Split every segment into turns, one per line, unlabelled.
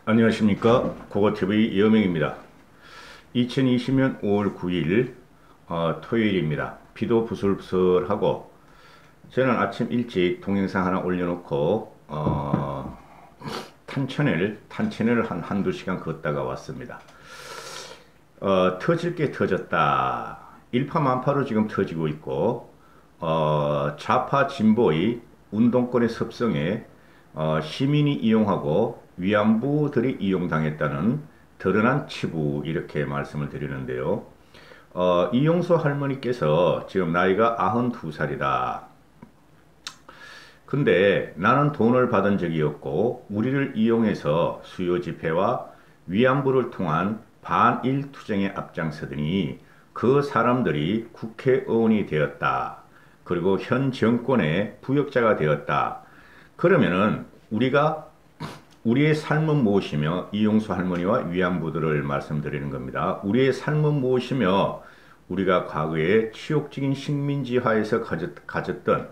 안녕하십니까. 고고TV 여명입니다. 2020년 5월 9일 토요일입니다. 비도 부슬부슬하고 저는 아침 일찍 동영상 하나 올려놓고 탄천을 한두 시간 걷다가 왔습니다. 터질 게 터졌다. 일파만파로 지금 터지고 있고 좌파 진보의 운동권의 습성에 시민이 이용하고 위안부들이 이용당했다는 드러난 치부, 이렇게 말씀을 드리는데요. 이용수 할머니께서 지금 나이가 92살이다. 근데 나는 돈을 받은 적이 없고 우리를 이용해서 수요 집회와 위안부를 통한 반일 투쟁에 앞장서더니 그 사람들이 국회의원이 되었다. 그리고 현 정권의 부역자가 되었다. 그러면은 우리의 삶은 무엇이며, 이용수 할머니와 위안부들을 말씀드리는 겁니다. 우리의 삶은 무엇이며 우리가 과거에 치욕적인 식민지하에서 가졌던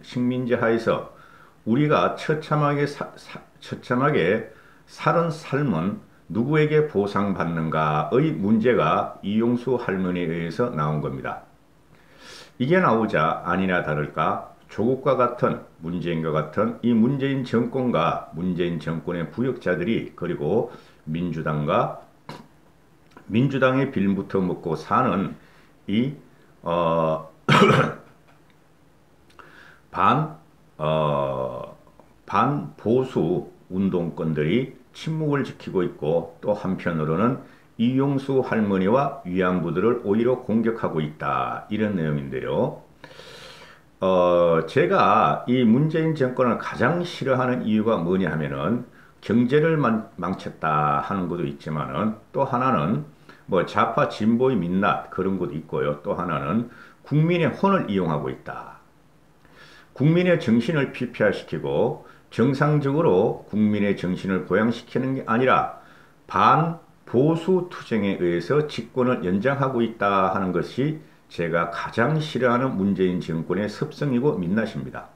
식민지하에서 우리가 처참하게 살은 삶은 누구에게 보상받는가의 문제가 이용수 할머니에 의해서 나온 겁니다. 이게 나오자 아니나 다를까 조국과 같은, 문재인과 같은 이 문재인 정권과 문재인 정권의 부역자들이, 그리고 민주당의 빌부터 먹고 사는 이 반, 반보수 운동권들이 침묵을 지키고 있고, 또 한편으로는 이용수 할머니와 위안부들을 오히려 공격하고 있다. 이런 내용인데요. 제가 이 문재인 정권을 가장 싫어하는 이유가 뭐냐 하면은 경제를 망쳤다 하는 것도 있지만은, 또 하나는 뭐 좌파 진보의 민낯 그런 것도 있고요. 또 하나는 국민의 혼을 이용하고 있다. 국민의 정신을 피폐화시키고 정상적으로 국민의 정신을 보양시키는 게 아니라 반보수 투쟁에 의해서 집권을 연장하고 있다 하는 것이 제가 가장 싫어하는 문재인 정권의 습성이고 민낯입니다.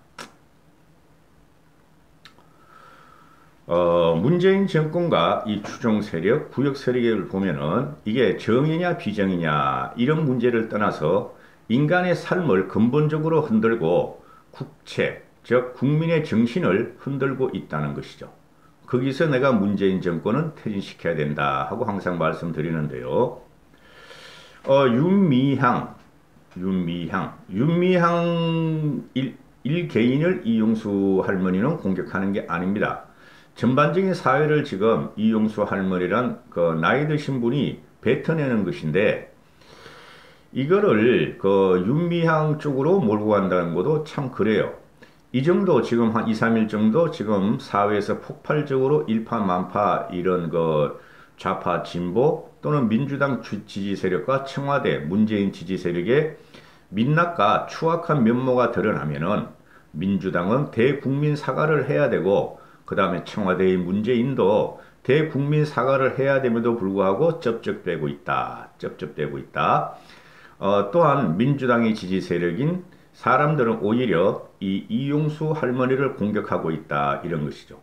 문재인 정권과 이 추종 세력, 부역 세력을 보면은 이게 정의냐 비정의냐 이런 문제를 떠나서 인간의 삶을 근본적으로 흔들고 국채, 즉 국민의 정신을 흔들고 있다는 것이죠. 거기서 내가 문재인 정권은 퇴진시켜야 된다 하고 항상 말씀드리는데요. 윤미향 일개인을 이용수 할머니는 공격하는 게 아닙니다. 전반적인 사회를 지금 이용수 할머니란 그 나이 드신 분이 뱉어내는 것인데, 이거를 그 윤미향 쪽으로 몰고 간다는 것도 참 그래요. 이 정도 지금 한 2, 3일 정도 지금 사회에서 폭발적으로 일파만파 이런 그 좌파 진보 또는 민주당 지지 세력과 청와대 문재인 지지 세력의 민낯과 추악한 면모가 드러나면은 민주당은 대국민 사과를 해야 되고, 그 다음에 청와대의 문재인도 대국민 사과를 해야 됨에도 불구하고 쩝쩝대고 있다. 또한 민주당의 지지 세력인 사람들은 오히려 이 이용수 할머니를 공격하고 있다. 이런 것이죠.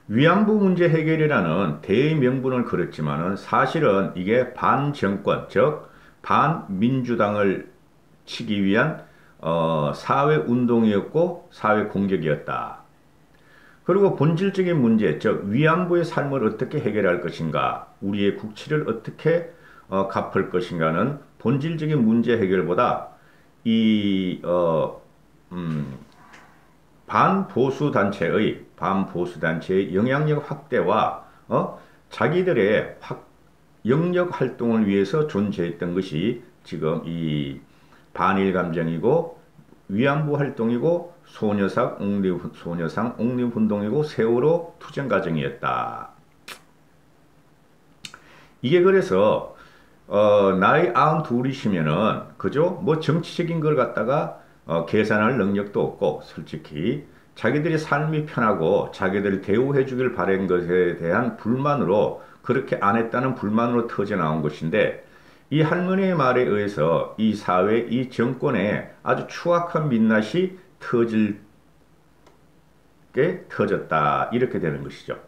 위안부 문제 해결이라는 대명분을 걸었지만은 사실은 이게 반정권, 즉 반민주당을 치기 위한 사회운동이었고 사회공격이었다. 그리고 본질적인 문제, 즉 위안부의 삶을 어떻게 해결할 것인가, 우리의 국치를 어떻게 갚을 것인가는 본질적인 문제 해결보다 이 반보수 단체의 영향력 확대와 자기들의 영역 활동을 위해서 존재했던 것이 지금 이 반일 감정이고 위안부 활동이고 소녀상 옥립운동이고 세월호 투쟁 과정이었다. 이게 그래서 나이 92이시면은 그죠? 뭐 정치적인 걸 갖다가 계산할 능력도 없고, 솔직히 자기들이 삶이 편하고 자기들을 대우해 주길 바란 것에 대한 불만으로, 그렇게 안 했다는 불만으로 터져 나온 것인데, 이 할머니의 말에 의해서 이 사회, 이 정권에 아주 추악한 민낯이 게 터졌다. 이렇게 되는 것이죠.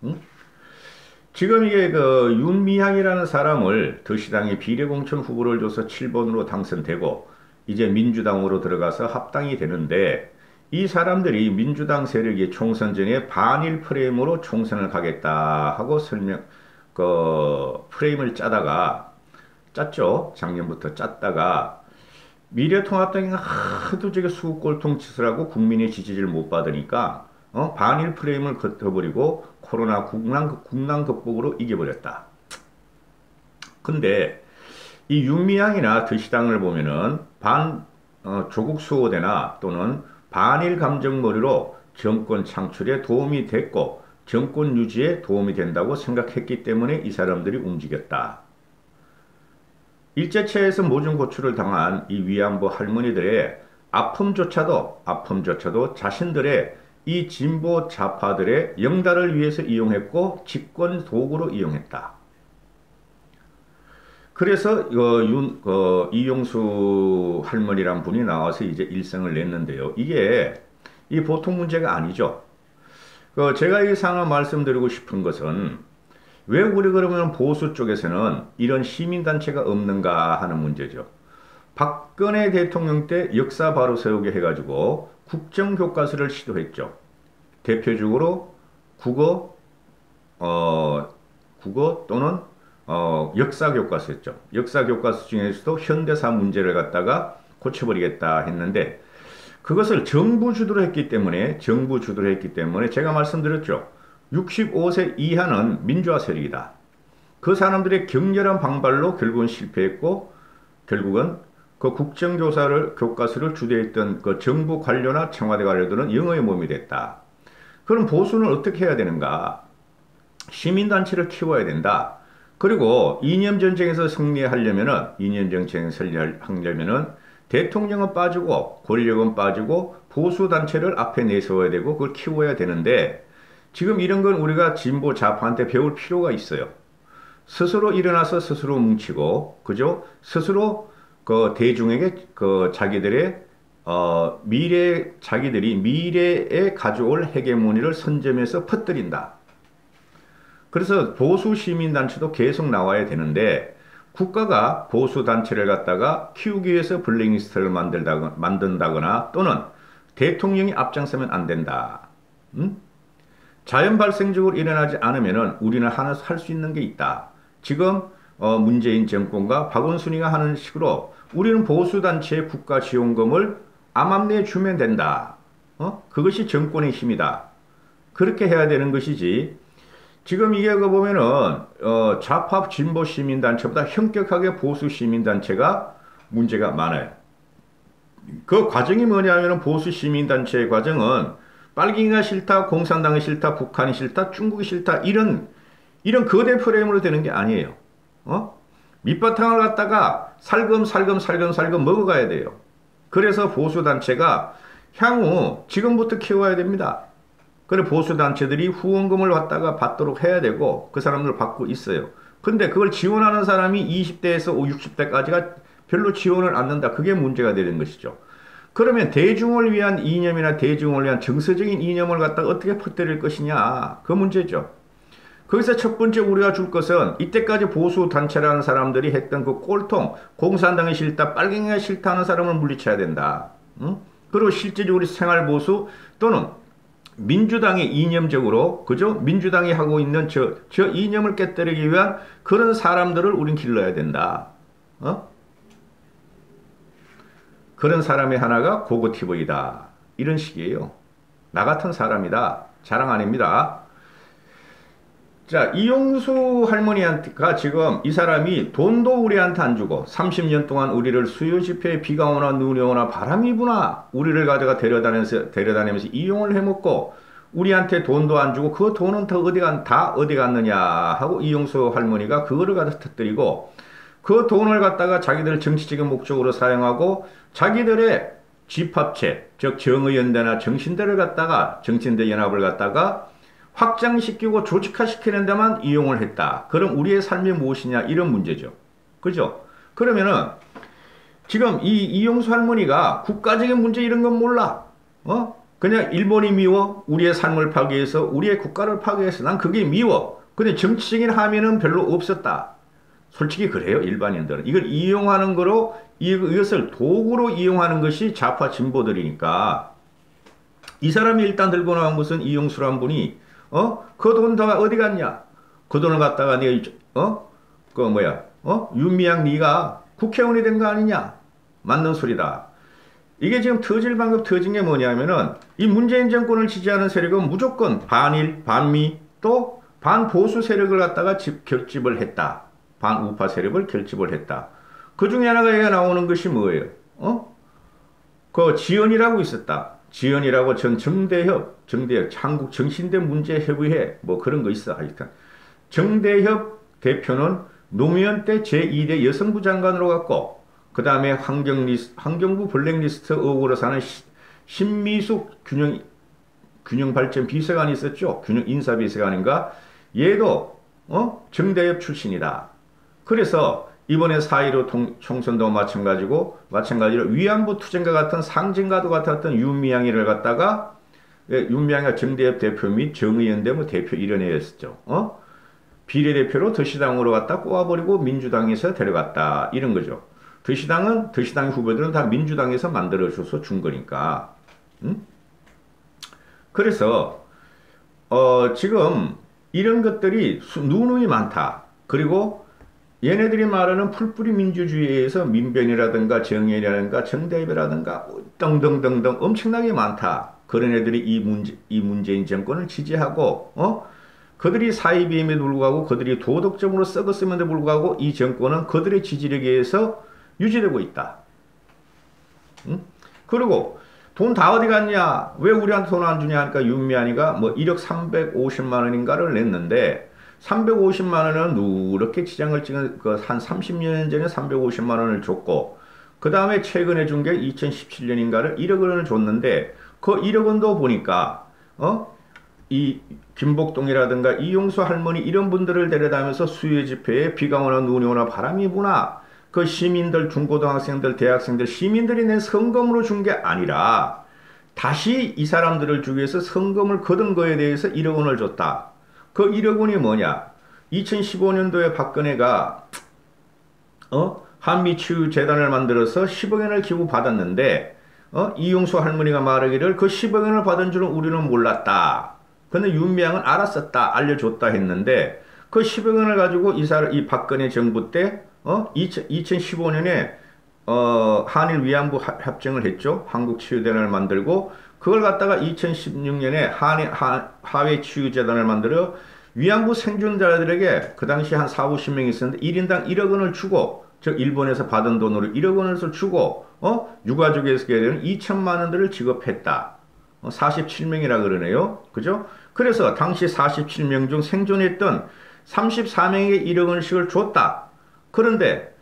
응? 지금 이게 그 윤미향이라는 사람을 더시당이 비례공천 후보를 줘서 7번으로 당선되고 이제 민주당으로 들어가서 합당이 되는데 이 사람들이 민주당 세력이 총선 전에 반일 프레임으로 총선을 가겠다 하고 프레임을 짰죠. 작년부터 짰다가 미래통합당이 하도 저게 수국골통 짓을 하고 국민의 지지를 못 받으니까 반일 프레임을 걷어버리고 코로나 국난 극복으로 이겨버렸다. 근데 이 윤미향이나 더시당을 보면은 조국 수호대나 또는 반일 감정머리로 정권 창출에 도움이 됐고 정권 유지에 도움이 된다고 생각했기 때문에 이 사람들이 움직였다. 일제체에서 모진 고초를 당한 이 위안부 할머니들의 아픔조차도 자신들의 이 진보 좌파들의 영달을 위해서 이용했고 집권 도구로 이용했다. 그래서 이용수 할머니란 분이 나와서 이제 일성을 냈는데요. 이게 보통 문제가 아니죠. 제가 이 상황 말씀드리고 싶은 것은 왜 우리 그러면 보수 쪽에서는 이런 시민단체가 없는가 하는 문제죠. 박근혜 대통령 때 역사 바로 세우게 해가지고 국정교과서를 시도했죠. 대표적으로 국어 또는 역사교과서였죠. 역사교과서 중에서도 현대사 문제를 갖다가 고쳐버리겠다 했는데 그것을 정부 주도로 했기 때문에 제가 말씀드렸죠. 65세 이하는 민주화 세력이다. 그 사람들의 격렬한 반발로 결국은 실패했고 결국은 그 교과서를 주도했던 그 정부 관료나 청와대 관료들은 영어의 몸이 됐다. 그럼 보수는 어떻게 해야 되는가? 시민단체를 키워야 된다. 그리고 이념 전쟁에서 승리하려면은 대통령은 빠지고 권력은 빠지고 보수 단체를 앞에 내세워야 되고 그걸 키워야 되는데 지금 이런 건 우리가 진보 좌파한테 배울 필요가 있어요. 스스로 일어나서 스스로 뭉치고 그죠? 스스로 그 대중에게 자기들이 미래에 가져올 헤게모니를 선점해서 퍼뜨린다. 그래서 보수 시민단체도 계속 나와야 되는데 국가가 보수 단체를 갖다가 키우기 위해서 블랙리스트를 만든다거나 또는 대통령이 앞장서면 안 된다. 자연 발생적으로 일어나지 않으면은 우리는 하나 할 수 있는 게 있다. 지금 문재인 정권과 박원순이가 하는 식으로 우리는 보수단체의 국가 지원금을 암암리에 주면 된다. 그것이 정권의 힘이다. 그렇게 해야 되는 것이지. 지금 이게 보면은 좌파 진보 시민단체보다 현격하게 보수 시민단체가 문제가 많아요. 그 과정이 뭐냐면은 보수 시민단체의 과정은 빨갱이가 싫다, 공산당이 싫다, 북한이 싫다, 중국이 싫다 이런 거대 프레임으로 되는 게 아니에요. 밑바탕을 갖다가 살금 먹어가야 돼요. 그래서 보수단체가 향후 지금부터 키워야 됩니다. 그래 보수단체들이 후원금을 갖다가 받도록 해야 되고 그 사람들 받고 있어요. 근데 그걸 지원하는 사람이 20대에서 60대까지가 별로 지원을 안 한다. 그게 문제가 되는 것이죠. 그러면 대중을 위한 이념이나 대중을 위한 정서적인 이념을 갖다가 어떻게 퍼뜨릴 것이냐. 그 문제죠. 거기서 첫 번째 우리가 줄 것은 이때까지 보수단체라는 사람들이 했던 그 꼴통, 공산당이 싫다, 빨갱이가 싫다 하는 사람을 물리쳐야 된다. 그리고 실제적으로 생활보수 또는 민주당이 이념적으로, 그죠? 민주당이 하고 있는 저 이념을 깨뜨리기 위한 그런 사람들을 우린 길러야 된다. 그런 사람의 하나가 고고티브이다. 이런 식이에요. 나 같은 사람이다. 자랑 아닙니다. 자, 이용수 할머니가 지금 이 사람이 돈도 우리한테 안 주고 30년 동안 우리를 수요 집회에 비가 오나 눈이 오나 바람이 부나 우리를 가져가 데려다니면서 이용을 해먹고 우리한테 돈도 안 주고 그 돈은 다 어디 갔느냐 하고 이용수 할머니가 그거를 갖다 터뜨리고 그 돈을 갖다가 자기들 정치적인 목적으로 사용하고 자기들의 집합체, 즉 정의연대나 정신대 연합을 갖다가 확장시키고 조직화시키는 데만 이용을 했다. 그럼 우리의 삶이 무엇이냐 이런 문제죠. 그죠? 그러면은 지금 이 이용수 할머니가 국가적인 문제 이런 건 몰라. 그냥 일본이 미워. 우리의 삶을 파괴해서 우리의 국가를 파괴해서 난 그게 미워. 근데 정치적인 함의는 별로 없었다. 솔직히 그래요. 일반인들은. 이걸 이용하는 거로 이것을 도구로 이용하는 것이 좌파 진보들이니까 이 사람이 일단 들고 나온 것은 이용수란 분이 그 돈 다 어디 갔냐? 그 돈을 갖다가 네가 그 뭐야? 윤미향 네가 국회의원이 된 거 아니냐? 맞는 소리다. 이게 지금 터질 방금 터진 게 뭐냐면은 이 문재인 정권을 지지하는 세력은 무조건 반일, 반미 또 반보수 세력을 갖다가 결집을 했다. 반우파 세력을 결집을 했다. 그 중에 하나가 얘가 나오는 것이 뭐예요? 그 지연이라고 있었다. 지연이라고 정대협, 한국 정신대 문제협의회 뭐 그런 거 있어 하여튼. 정대협 대표는 노무현 때 제2대 여성부 장관으로 갔고 그 다음에 환경부 블랙리스트 의혹으로 사는 신미숙 균형발전 비서관이 있었죠. 인사비서관인가? 얘도 정대협 출신이다. 그래서 이번에 4.15 총선도 마찬가지로 위안부 투쟁과 같은 상징과도 같았던 윤미향이를 갖다가 윤미향이가 정대협 대표 및 정의연대 뭐 대표 일원회였었죠. 비례대표로 더시당으로 갖다 꼬아버리고 민주당에서 데려갔다. 이런 거죠. 더시당 후보들은 다 민주당에서 만들어줘서 준 거니까. 그래서 지금 이런 것들이 누누이 많다. 그리고 얘네들이 말하는 풀뿌리 민주주의에서 민변이라든가 정의라든가 정대협이라든가 등등등등 엄청나게 많다. 그런 애들이 이 문재인 정권을 지지하고 그들이 사이비임에도 불구하고 그들이 도덕적으로 썩었음에도 불구하고 이 정권은 그들의 지지력에 의해서 유지되고 있다. 그리고 돈 다 어디 갔냐? 왜 우리한테 돈 안 주냐 하니까 윤미향이가 뭐 1억 350만 원인가를 냈는데 350만 원은 누렇게 지장을 찍은 한 30년 전에 350만 원을 줬고 그 다음에 최근에 준 게 2017년인가를 1억 원을 줬는데 그 1억 원도 보니까 이 김복동이라든가 이용수 할머니 이런 분들을 데려다면서 수요 집회에 비가 오나 눈이 오나 바람이 부나 그 시민들 중고등학생들 대학생들 시민들이 낸 성금으로 준 게 아니라 다시 이 사람들을 주기 위해서 성금을 거둔 거에 대해서 1억 원을 줬다. 그 1억 원이 뭐냐? 2015년도에 박근혜가 한미치유재단을 만들어서 10억 원을 기부받았는데 이용수 할머니가 말하기를 그 10억 원을 받은 줄은 우리는 몰랐다. 근데 윤미향은 알았었다. 알려줬다 했는데 그 10억 원을 가지고 이 박근혜 정부 때 2015년에 한일 위안부 협정을 했죠. 한국치유재단을 만들고 그걸 갖다가 2016년에 하회치유재단을 만들어 위안부 생존자들에게 그 당시 한 4, 50명이 있었는데 1인당 1억 원을 주고 즉 일본에서 받은 돈으로 1억 원을 주고 유가족에서 되는 2천만 원들을 지급했다. 47명이라 그러네요. 그죠? 그래서 당시 47명 중 생존했던 34명에게 1억 원씩을 줬다. 그런데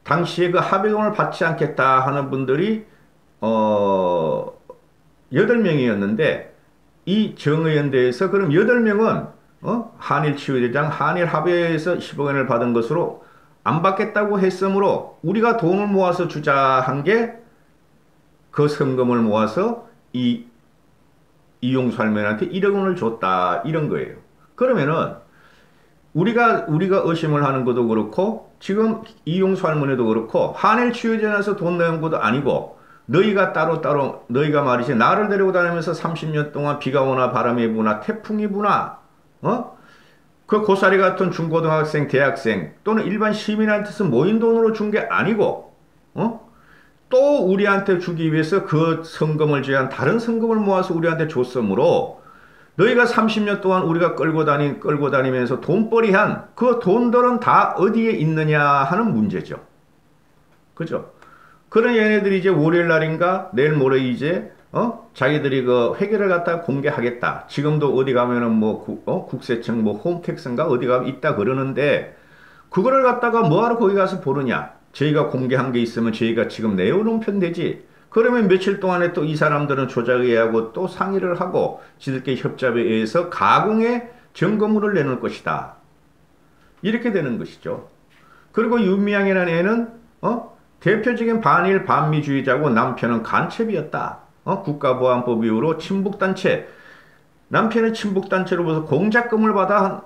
당시에 그 합의금을 받지 않겠다 하는 분들이 8명이었는데 이 정의연대에서 그럼 8명은 한일치유대장 한일합의회에서 10억 원을 받은 것으로 안 받겠다고 했으므로 우리가 돈을 모아서 주자 한 게 그 성금을 모아서 이용수 할머니한테 1억 원을 줬다 이런 거예요. 그러면은 우리가 의심을 하는 것도 그렇고 지금 이용수 할머니도 그렇고 한일치유전에서 돈 내는 것도 아니고 너희가 따로 너희가 말이지 나를 데리고 다니면서 30년 동안 비가 오나 바람이 부나 태풍이 부나 그 고사리 같은 중고등학생 대학생 또는 일반 시민한테서 모인 돈으로 준 게 아니고 또 우리한테 주기 위해서 그 성금을 제한 다른 성금을 모아서 우리한테 줬으므로 너희가 30년 동안 우리가 끌고 다니면서 돈벌이한 그 돈들은 다 어디에 있느냐 하는 문제죠. 그죠? 그런 얘네들이 이제 월요일 날인가 내일 모레 이제 자기들이 그 회계를 갖다 공개하겠다. 지금도 어디 가면은 뭐 국세청 뭐 홈택스인가 어디 가면 있다 그러는데 그거를 갖다가 뭐하러 거기 가서 보느냐? 저희가 공개한 게 있으면 저희가 지금 내어놓으면 되지. 그러면 며칠 동안에 또 이 사람들은 조작회의하고 또 상의를 하고 지들끼리 협잡에 의해서 가공의 점검물을 내놓을 것이다. 이렇게 되는 것이죠. 그리고 윤미향이라는 애는 대표적인 반일 반미주의자고 남편은 간첩이었다. 국가보안법 이후로 친북단체, 남편의 친북단체로부터 공작금을 받아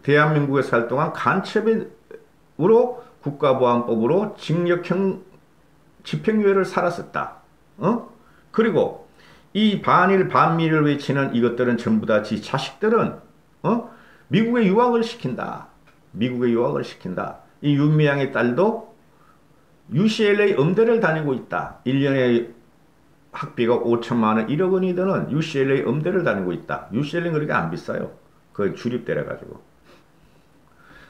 대한민국에 살 동안 간첩으로 국가보안법으로 징역형 집행유예를 살았었다. 그리고 이 반일 반미를 외치는 이것들은 전부 다 지 자식들은 미국에 유학을 시킨다. 미국에 유학을 시킨다. 이 윤미향의 딸도 UCLA 음대를 다니고 있다. 1년에 학비가 5천만 원, 1억 원이 드는 UCLA 음대를 다니고 있다. UCLA는 그렇게 안 비싸요. 그 주립대라 가지고.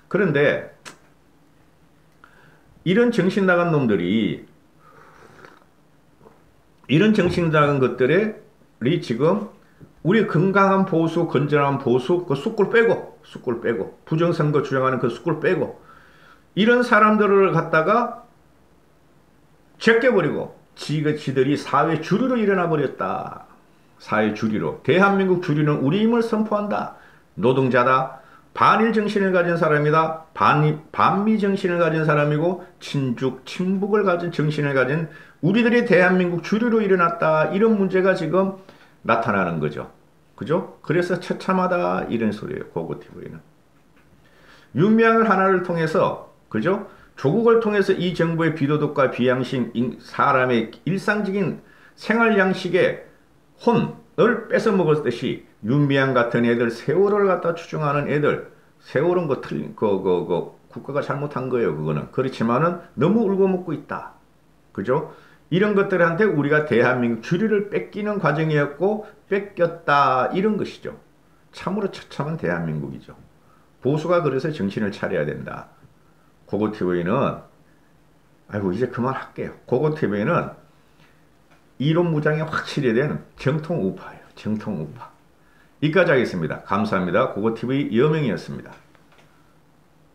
그런데 이런 정신 나간 놈들이 이런 정신 나간 것들이 지금 우리 건강한 보수, 건전한 보수, 그 쑥골 빼고, 부정선거 주장하는 그 쑥골 빼고, 이런 사람들을 갖다가 제껴버리고, 지들이 사회 주류로 일어나 버렸다. 사회 주류로. 대한민국 주류는 우리 힘을 선포한다. 노동자다. 반일 정신을 가진 사람이다. 반미 정신을 가진 사람이고, 친북을 가진 정신을 가진 우리들이 대한민국 주류로 일어났다. 이런 문제가 지금 나타나는 거죠. 그죠? 그래서 처참하다 이런 소리예요. 고고TV는. 윤미향을 하나를 통해서 그죠? 조국을 통해서 이 정부의 비도덕과 비양심, 사람의 일상적인 생활 양식의 혼을 뺏어 먹었듯이 윤미향 같은 애들, 세월호를 갖다 추종하는 애들, 세월은 국가가 잘못한 거예요. 그거는. 그렇지만은 너무 울고 먹고 있다. 그죠? 이런 것들한테 우리가 대한민국 주류를 뺏기는 과정이었고 뺏겼다 이런 것이죠. 참으로 처참한 대한민국이죠. 보수가 그래서 정신을 차려야 된다. 고고TV는 아이고 이제 그만할게요. 고고TV는 이론 무장이 확실히 된 정통 우파예요. 정통 우파. 여기까지 하겠습니다. 감사합니다. 고고TV 여명이었습니다.